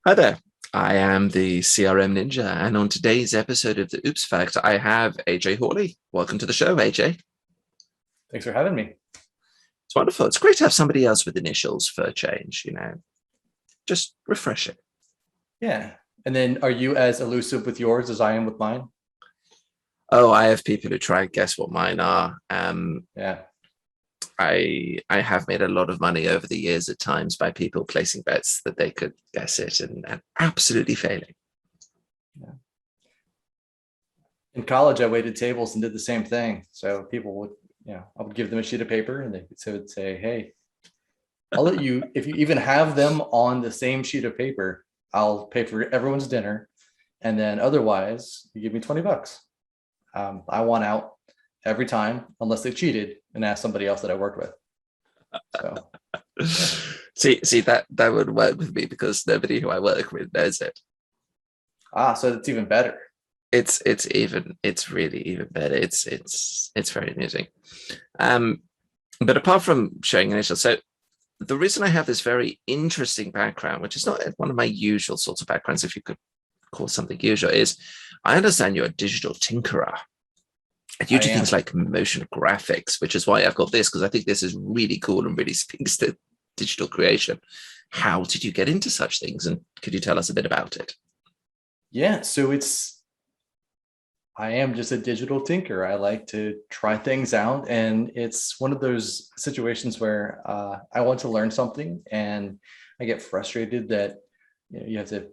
Hi there. I am the CRM Ninja, and on today's episode of the Oops Fact, I have AJ Hawley. Welcome to the show, AJ. Thanks for having me. It's wonderful. It's great to have somebody else with initials for a change, just refreshing. Yeah. And then are you as elusive with yours as I am with mine? Oh, I have people who try and guess what mine are. Yeah. I have made a lot of money over the years at times by people placing bets that they could guess it and absolutely failing. Yeah. In college, I waited tables and did the same thing. So people would, I would give them a sheet of paper and they would say, hey, I'll let you, if you even have them on the same sheet of paper, I'll pay for everyone's dinner. And then otherwise, you give me $20. I want out every time unless they cheated and asked somebody else that I worked with. So see that would work with me because nobody who I work with knows it. so it's even better. It's really even better. It's very amusing. But apart from showing initials, so the reason I have this very interesting background, which is not one of my usual sorts of backgrounds, if you could call something usual, is I understand you're a digital tinkerer. And you do things like motion graphics, which is why I've got this, because I think this is really cool and really speaks to digital creation. How did you get into such things? And could you tell us a bit about it? Yeah, so I am just a digital tinker. I like to try things out. And it's one of those situations where I want to learn something and I get frustrated that you have to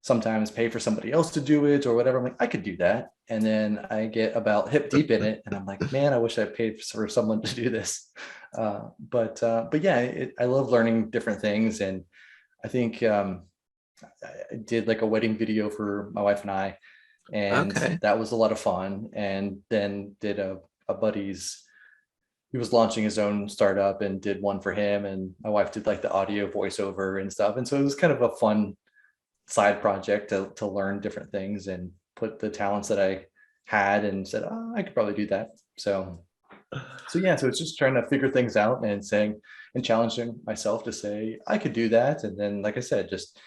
sometimes pay for somebody else to do it or whatever. I'm like, I could do that. And then I get about hip deep in it and I'm like, man, I wish I paid for someone to do this. But yeah, I love learning different things. And I think I did like a wedding video for my wife and I, and that was a lot of fun. And then did a buddy's, he was launching his own startup and did one for him. And my wife did like the audio voiceover and stuff. And so it was kind of a fun side project to learn different things and put the talents that I had and said, oh, I could probably do that. So yeah, so it's just trying to figure things out and saying and challenging myself to say I could do that. And then, like I said, just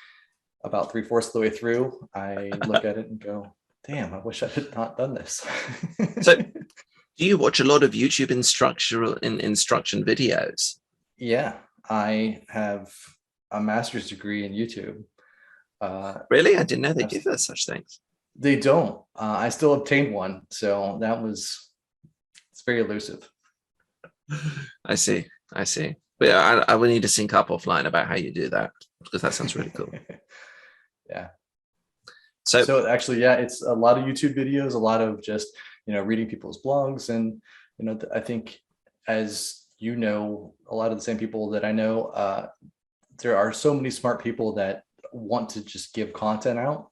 about 3/4 of the way through, I look at it and go, damn, I wish I had not done this. So do you watch a lot of YouTube instruction videos? Yeah, I have a master's degree in YouTube. Really? I didn't know they do such things. They don't. I still obtained one. So it's very elusive. I see. But yeah, I will need to sync up offline about how you do that because that sounds really cool. Yeah. So actually, yeah, it's a lot of YouTube videos, a lot of just, reading people's blogs. And, I think as a lot of the same people that I know, there are so many smart people that want to just give content out.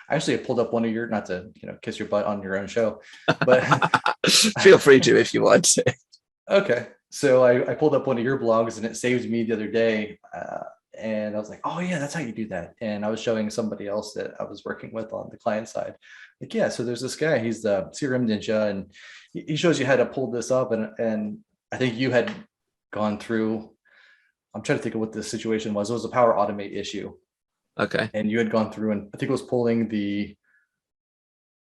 I actually pulled up one of your, not to, kiss your butt on your own show, but feel free to if you want to. Okay. So I pulled up one of your blogs and it saved me the other day. And I was like, oh yeah, that's how you do that. And I was showing somebody else that I was working with on the client side. Like, yeah, so there's this guy, he's the CRM Ninja, and he shows you how to pull this up. And I think you had gone through, I'm trying to think of what the situation was. It was a Power Automate issue. Okay. And you had gone through and I think it was pulling the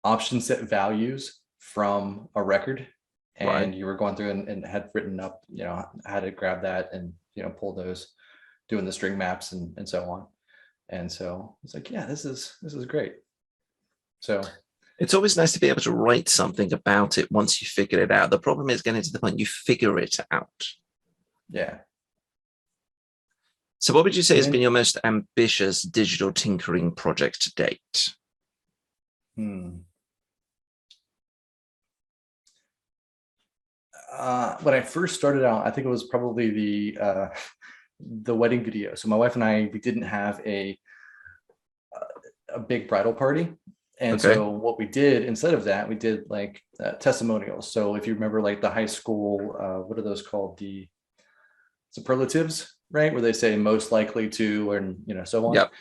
option set values from a record. And you were going through and had written up, how to grab that and, pull those, doing the string maps and so on. And so it's like, yeah, this is great. So it's always nice to be able to write something about it once you figure it out. The problem is getting to the point you figure it out. Yeah. So what would you say has been your most ambitious digital tinkering project to date? When I first started out, I think it was probably the wedding video. So my wife and I, we didn't have a big bridal party. And so what we did instead of that, we did like testimonials. So if you remember like the high school, what are those called? The superlatives, right? Where they say most likely to, and so on. Yep.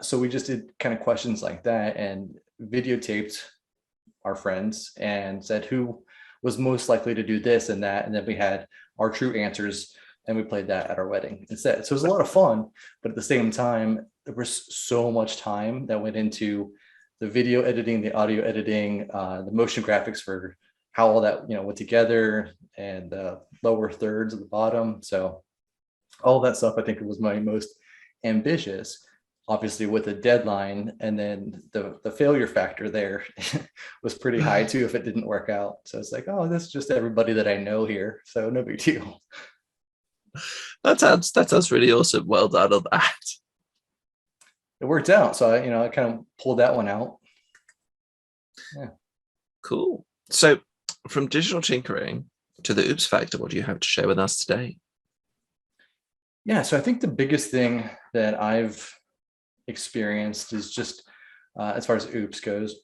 So we just did kind of questions like that and videotaped our friends and said who was most likely to do this and that. And then we had our true answers and we played that at our wedding instead. So it was a lot of fun, but at the same time, there was so much time that went into the video editing, the audio editing, the motion graphics for how all that went together, and the lower thirds at the bottom. So all that stuff, I think it was my most ambitious, obviously with a deadline, and then the failure factor there was pretty high too if it didn't work out. So it's like, oh, that's just everybody that I know here, so no big deal. That sounds really awesome. Well done on that. It worked out, so I kind of pulled that one out. Yeah. Cool. So from digital tinkering to the Oops Factor, what do you have to share with us today? Yeah, so I think the biggest thing that I've experienced is just, as far as Oops goes,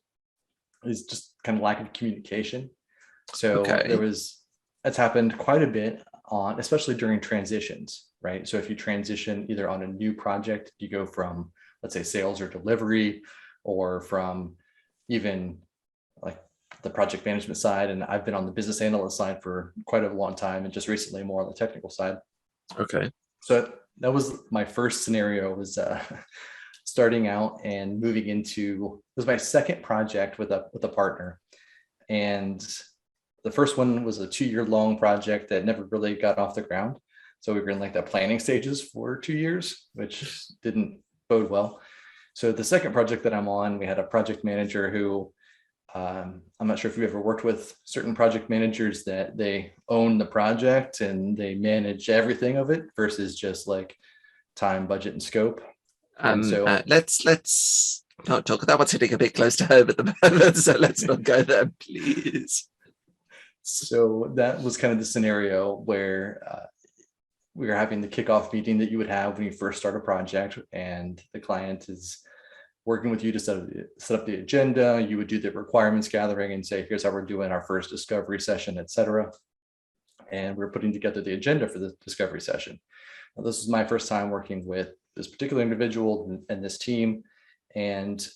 is just kind of lack of communication. So Okay. that's happened quite a bit on, especially during transitions, right? So if you transition either on a new project, you go from, let's say, sales or delivery, or from even like the project management side. And I've been on the business analyst side for quite a long time, and just recently more on the technical side. Okay. So that was my first scenario, was starting out and moving into, it was my second project with a partner. And the first one was a 2-year long project that never really got off the ground. So we were in like the planning stages for 2 years, which didn't bode well. So the second project that I'm on, we had a project manager who, I'm not sure if you've ever worked with certain project managers that they own the project and they manage everything of it versus just like time, budget, and scope. And so let's not talk. That one's hitting a bit close to home at the moment, so let's not go there, please. So that was kind of the scenario where we were having the kickoff meeting that you would have when you first start a project, and the client is working with you to set up the agenda. You would do the requirements gathering and say, here's how we're doing our first discovery session, etc. And we're putting together the agenda for the discovery session. Now, this is my first time working with this particular individual and this team. And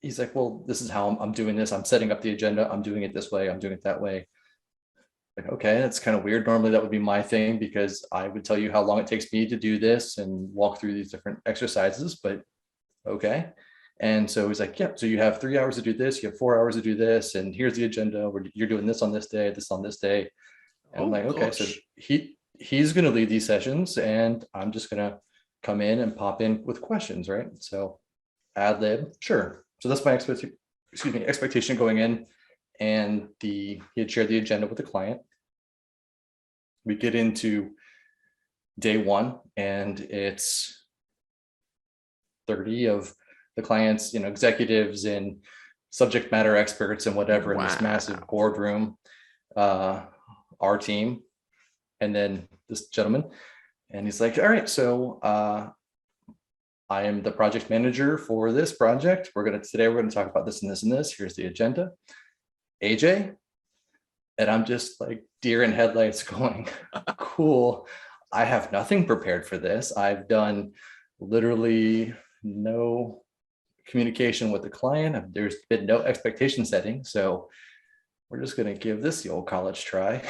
he's like, well, this is how I'm doing this. I'm setting up the agenda. I'm doing it this way. I'm doing it that way. Like, okay, that's kind of weird. Normally that would be my thing, because I would tell you how long it takes me to do this and walk through these different exercises, but okay. And so he's like, yeah, so you have 3 hours to do this, you have 4 hours to do this, and here's the agenda, you're doing this on this day, this on this day. And I'm like, okay, gosh. so he's going to lead these sessions, and I'm just going to come in and pop in with questions, right? So ad lib, sure. So that's my expectation going in. And he had shared the agenda with the client. We get into day one, and it's 30 of the clients, executives and subject matter experts and whatever in this massive boardroom, our team, and then this gentleman. And he's like, all right, so I am the project manager for this project. Today we're gonna talk about this and this and this. Here's the agenda. AJ. And I'm just like deer in headlights going, cool. I have nothing prepared for this. I've done literally no communication with the client. There's been no expectation setting. So we're just going to give this the old college try.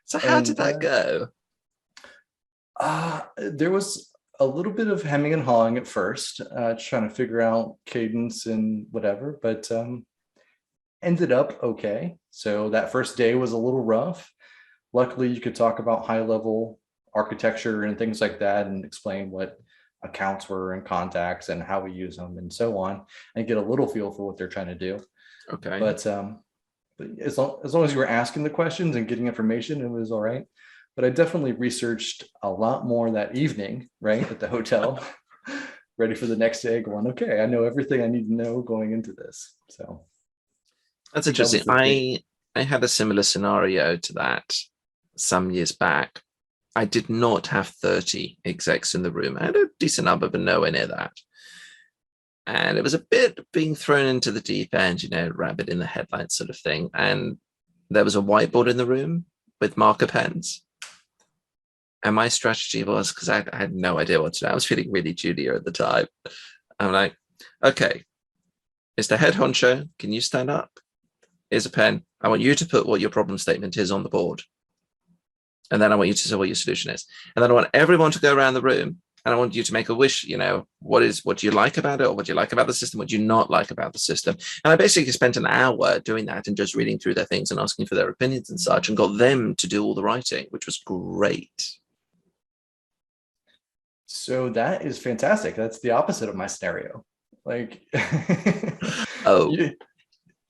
So how did that go? There was a little bit of hemming and hawing at first, trying to figure out cadence and whatever, but ended up okay. So that first day was a little rough. Luckily, you could talk about high level architecture and things like that, and explain what accounts were and contacts and how we use them and so on, and get a little feel for what they're trying to do. Okay. But as long as you were asking the questions and getting information, it was all right. But I definitely researched a lot more that evening, right, at the hotel, ready for the next day, going, okay, I know everything I need to know going into this. So that's interesting. I had a similar scenario to that some years back. I did not have 30 execs in the room. I had a decent number, but nowhere near that. And it was a bit being thrown into the deep end, rabbit in the headlights sort of thing. And there was a whiteboard in the room with marker pens. And my strategy was, because I had no idea what to do. I was feeling really junior at the time. I'm like, okay, it's the head honcho. Can you stand up? Here's a pen. I want you to put what your problem statement is on the board. And then I want you to say what your solution is. And then I want everyone to go around the room and I want you to make a wish, what do you like about it? Or what do you like about the system? What do you not like about the system? And I basically spent an hour doing that and just reading through their things and asking for their opinions and such, and got them to do all the writing, which was great. So that is fantastic. That's the opposite of my scenario. Like, Oh,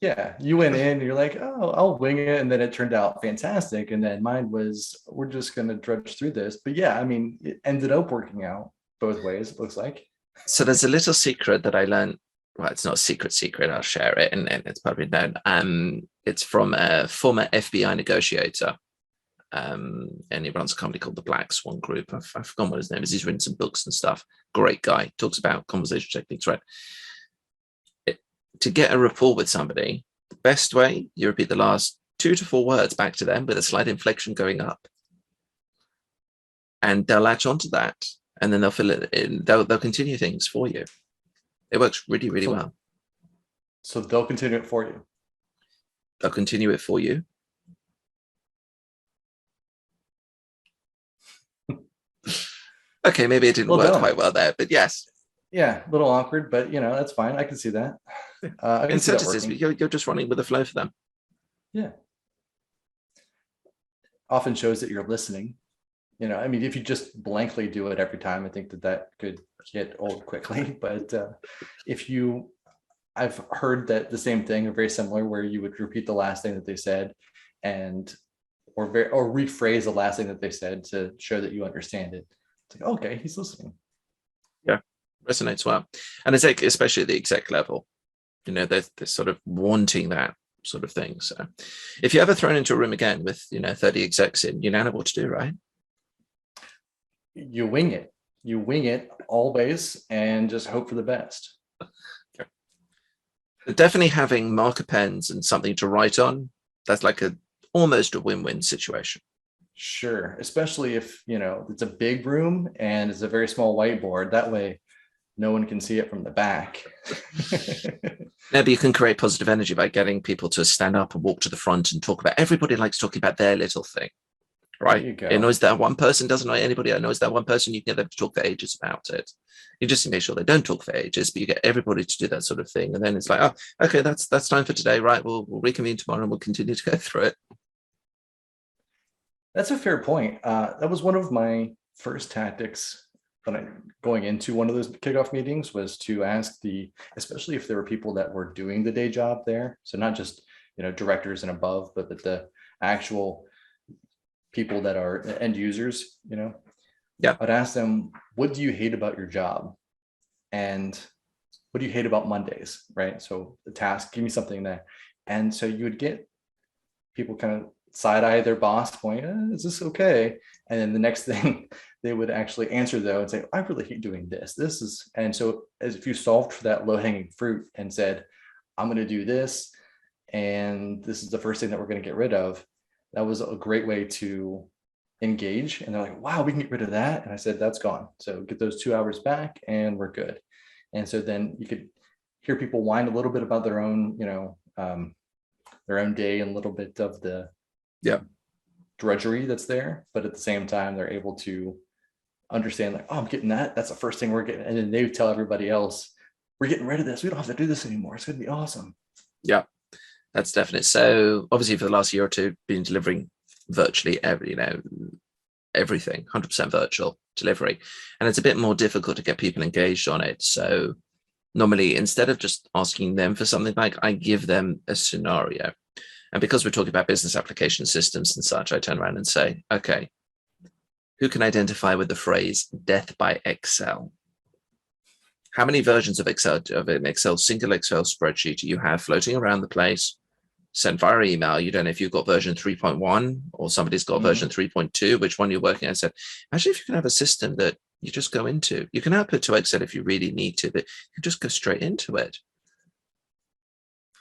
yeah, you went in, you're like, oh, I'll wing it. And then it turned out fantastic. And then mine was, we're just going to drudge through this. But yeah, I mean, it ended up working out both ways, it looks like. so there's a little secret that I learned. Well, it's not a secret. I'll share it, and it's probably known. It's from a former FBI negotiator. And he runs a company called the Black Swan Group. I've forgotten what his name is. He's written some books and stuff. Great guy. Talks about conversation techniques, right? To get a rapport with somebody, the best way, you repeat the last 2 to 4 words back to them with a slight inflection going up. And they'll latch onto that. And then they'll fill it in. They'll continue things for you. It works really, really well. So they'll continue it for you. They'll continue it for you. Okay, maybe it didn't work quite well there, but yes. Yeah, a little awkward, but that's fine. I can see that. In sentences, you're just running with the flow for them. Yeah. Often shows that you're listening. I mean, if you just blankly do it every time, I think that could get old quickly. But I've heard that the same thing or very similar, where you would repeat the last thing that they said, or rephrase the last thing that they said to show that you understand it. It's like, okay, he's listening. Yeah, resonates well. And it's like, especially at the exec level, they're sort of wanting that sort of thing. So if you're ever thrown into a room again with 30 execs in, you know what to do, right? You wing it always and just hope for the best. Okay. Definitely having marker pens and something to write on, that's like almost a win-win situation. Sure, especially if it's a big room and it's a very small whiteboard. That way no one can see it from the back. Maybe you can create positive energy by getting people to stand up and walk to the front and talk about, everybody likes talking about their little thing, right? It knows that one person doesn't know anybody. It knows that one person, you can get them to talk for ages about it. You just make sure they don't talk for ages, but you get everybody to do that sort of thing. And then it's like, oh, okay, that's time for today, right? We'll reconvene tomorrow and we'll continue to go through it. That's a fair point. That was one of my first tactics when going into one of those kickoff meetings, was to ask especially if there were people that were doing the day job there. So not just, directors and above, but the actual people that are end users, Yeah. I'd ask them, what do you hate about your job? And what do you hate about Mondays? Right. So the task, give me something there. And so you would get people kind of side eye their boss, going, is this okay? And then the next thing they would actually answer though and say, I really hate doing this. And so as if you solved for that low hanging fruit and said, I'm going to do this, and this is the first thing that we're going to get rid of, that was a great way to engage. And they're like, wow, we can get rid of that. And I said, that's gone. So get those 2 hours back and we're good. And so then you could hear people whine a little bit about their own, their own day and a little bit of the drudgery that's there. But at the same time, they're able to understand, like, oh, I'm getting that. That's the first thing we're getting. And then they tell everybody else, we're getting rid of this. We don't have to do this anymore. It's going to be awesome. Yeah, that's definite. So obviously for the last year or two, been delivering virtually everything, 100% virtual delivery. And it's a bit more difficult to get people engaged on it. So normally, instead of just asking them for something, like, I give them a scenario. And because we're talking about business application systems and such, I turn around and say, okay, who can identify with the phrase death by Excel? How many versions of single Excel spreadsheet do you have floating around the place, sent via email? You don't know if you've got version 3.1 or somebody's got version 3.2, which one you're working on. I said, actually, if you can have a system that you just go into, you can output to Excel if you really need to, but you just go straight into it.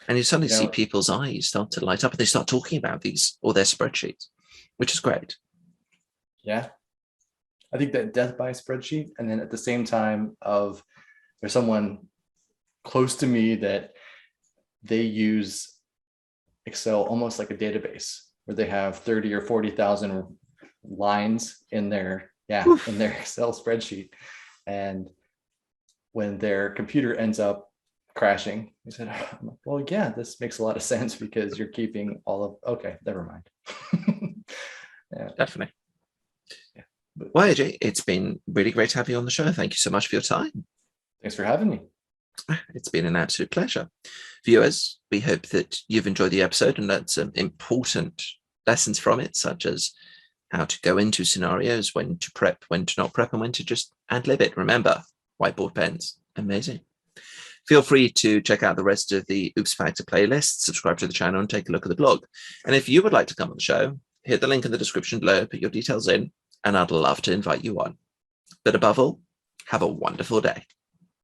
And you suddenly see people's eyes start to light up and they start talking about these or their spreadsheets, which is great. Yeah. I think that death by spreadsheet, and then at the same time there's someone close to me that they use Excel almost like a database, where they have 30 or 40,000 lines in their in their Excel spreadsheet. And when their computer ends up crashing, he said, well, yeah, this makes a lot of sense because you're keeping all of, okay, never mind. Yeah. Definitely. Yeah. Well, AJ, it's been really great to have you on the show. Thank you so much for your time. Thanks for having me. It's been an absolute pleasure. Viewers, we hope that you've enjoyed the episode and learned some important lessons from it, such as how to go into scenarios, when to prep, when to not prep, and when to just ad-lib it. Remember, whiteboard pens, amazing. Feel free to check out the rest of the Oops Factor playlist, subscribe to the channel, and take a look at the blog. And if you would like to come on the show, hit the link in the description below, put your details in, and I'd love to invite you on. But above all, have a wonderful day.